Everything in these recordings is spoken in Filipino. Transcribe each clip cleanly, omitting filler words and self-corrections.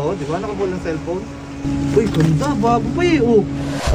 oh. Di ba nakabol ng cellphone? Uy, ganda. Bago pa eh, oh.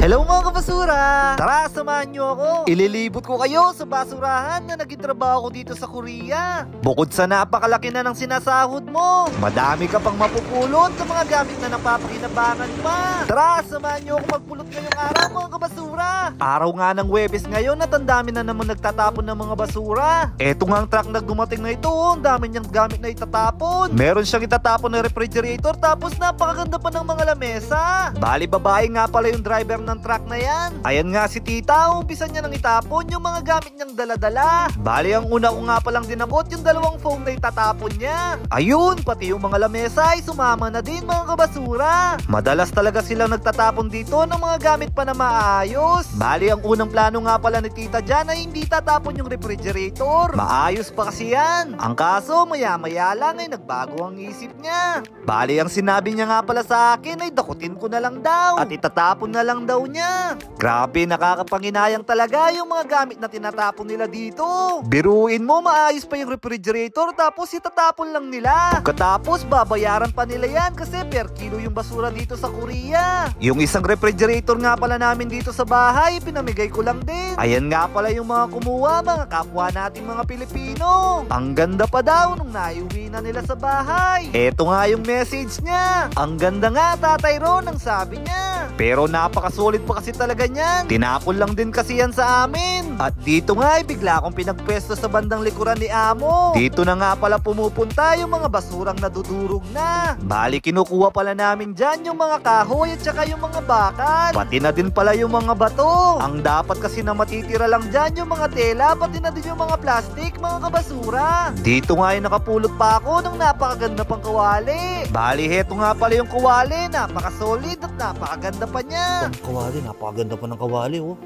Hello mga kabasura! Tara, samahan nyo ako. Ililibot ko kayo sa basurahan na naging trabaho ko dito sa Korea. Bukod sa napakalaki na ng sinasahod mo, madami ka pang mapupulot sa mga gamit na napapakinabangan pa. Tara, samahan nyo ako magpulot ngayong araw mga kabasura. Araw nga ng Huwebes ngayon at ang dami na naman nagtatapon ng mga basura. Eto nga ang truck na dumating na ito, ang dami niyang gamit na itatapon. Meron siyang itatapon na refrigerator tapos napakaganda pa ng mga lamesa. Bali babae nga pala yung driver ng truck na yan. Ayan nga si tita, umpisa niya nang itapon yung mga gamit niyang daladala. Bali ang una ko nga palang dinakot yung dalawang phone na itatapon niya. Ayun, pati yung mga lamesa ay sumama na din mga kabasura. Madalas talaga silang nagtatapon dito ng mga gamit pa na maayos. Bali ang unang plano nga pala ni tita dyan ay hindi tatapon yung refrigerator. Maayos pa kasi yan. Ang kaso maya maya lang ay nagbago ang isip niya. Bali ang sinabi niya nga pala sa akin ay dakutin ko na lang daw at itatapon na lang daw niya. Grabe, nakakapanginayang talaga yung mga gamit na tinatapon nila dito. Biruin mo, maayos pa yung refrigerator tapos itatapon lang nila. Pagkatapos babayaran pa nila yan kasi per kilo yung basura dito sa Korea. Yung isang refrigerator nga pala namin dito sa bahay, pinamigay ko lang din. Ayan nga pala yung mga kumuha, mga kapwa nating mga Pilipino. Ang ganda pa daw nung naiuwi na nila sa bahay. Eto nga yung message niya. Ang ganda nga Tatay Ron ang sabi niya. Pero napakasulit pa kasi talaga niyan. Tinapon lang din kasi yan sa amin. At dito nga ay bigla akong pinagpwesto sa bandang likuran ni Amo. Dito na nga pala pumupunta yung mga basurang nadudurog na. Bali kinukuha pala namin dyan yung mga kahoy at saka yung mga bakal. Pati na din pala yung mga bato. Ang dapat kasi na matitira lang dyan yung mga tela, pati na din yung mga plastic, mga kabasura. Dito nga ay nakapulot pa ako ng napakaganda pang kawali. Bali heto nga pala yung kawali, napakasolid at napakaganda pa niya. Ang kawali, napakaganda pa ng kawali, oh.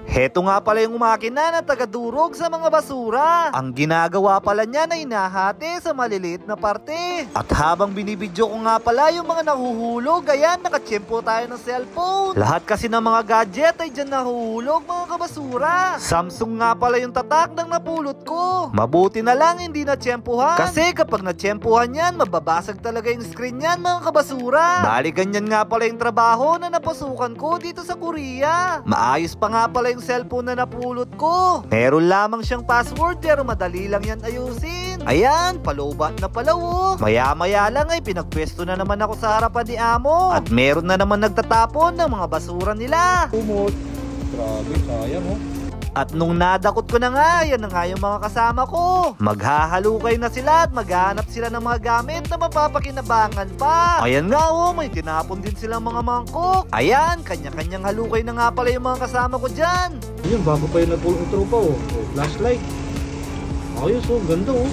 Heto nga pala yung makina na tagadurog sa mga basura. Ang ginagawa pala niya na hinahati sa maliliit na parte. At habang binibidyo ko nga pala yung mga nahuhulog, ayan, nakatsyempo tayo ng cellphone. Lahat kasi ng mga gadget ay dyan nahuhulog mga kabasura. Samsung nga pala yung tatak ng napulot ko. Mabuti na lang hindi natsyempohan. Kasi kapag natsyempohan yan, mababasag talaga yung screen yan mga kabasura. Bali ganyan nga pala yung trabaho na napasukan ko dito sa Korea. Maayos pa nga pala yung cellphone na napulot ko. Meron lamang siyang password pero madali lang yan ayusin. Ayan, palobat na palaw. Maya maya lang ay pinagpwesto na naman ako sa harapan ni Amo. At meron na naman nagtatapon ng mga basura nila. Kumot. Grabe, sayang, oh. At nung nadakot ko na nga, yan na nga yung mga kasama ko. Maghahalukay na sila at maghahanap sila ng mga gamit na mapapakinabangan pa. Ayan nga oh, may tinapon din silang mga mangkok. Ayan, kanya-kanyang halukay na nga pala yung mga kasama ko dyan. Ayun, bago pa yung nagpulong tropa, oh. Oh, flashlight. Ayos, oh, ganda, oh.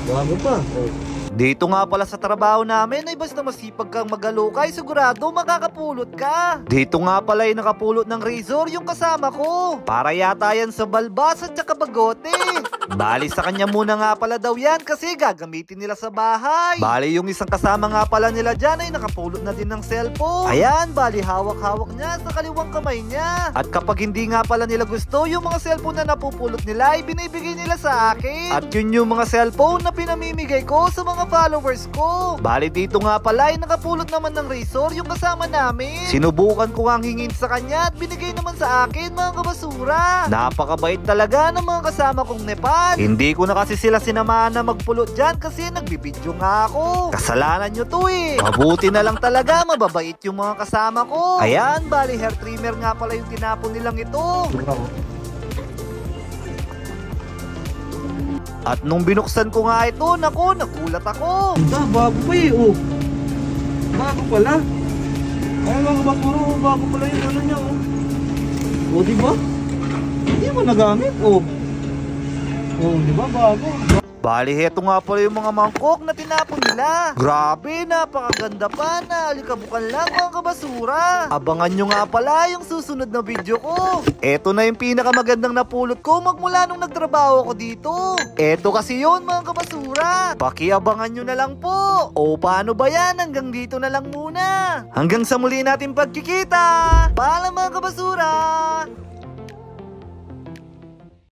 Bago pa, oh. Dito nga pala sa trabaho namin ay basta masipag kang maghalukay, sigurado makakapulot ka. Dito nga pala ay nakapulot ng razor yung kasama ko. Para yata yan sa balbas at saka bagote. Bali sa kanya muna nga pala daw yan kasi gagamitin nila sa bahay. Bali yung isang kasama nga pala nila dyan ay nakapulot na din ng cellphone. Ayan, bali hawak-hawak niya sa kaliwang kamay niya. At kapag hindi nga pala nila gusto yung mga cellphone na napupulot nila ay binibigay nila sa akin. At yun yung mga cellphone na pinamimigay ko sa mga followers ko. Bali dito nga pala ay nakapulot naman ng razor yung kasama namin. Sinubukan ko ang hingin sa kanya at binigay naman sa akin mga kabasura. Napakabait talaga ng mga kasama kong Nepal. Hindi ko na kasi sila sinamahan na magpulot dyan kasi nagbibidyo nga ako. Kasalanan nyo to eh. Mabuti na lang talaga, mababait yung mga kasama ko. Ayan, bali hair trimmer nga pala yung tinapon nilang ito. At nung binuksan ko nga ito, naku, nagulat ako. Bago pa eh, oh. Bago pala. Ay, mga basura, oh. Bago pala yung ano niya, oh. Oh, diba? Hindi mo nagamit, oh. Oh, diba? Bago. Bali, heto nga pala yung mga mangkok na tinapon nila. Grabe, napakaganda pa na. Alikabukan lang mga kabasura. Abangan nyo nga pala yung susunod na video ko. Eto na yung pinakamagandang napulot ko magmula nung nagtrabaho ko dito. Eto kasi yun mga kabasura. Pakiabangan nyo na lang po. O paano ba yan? Hanggang dito na lang muna. Hanggang sa muli natin pagkikita. Paalam mga kabasura.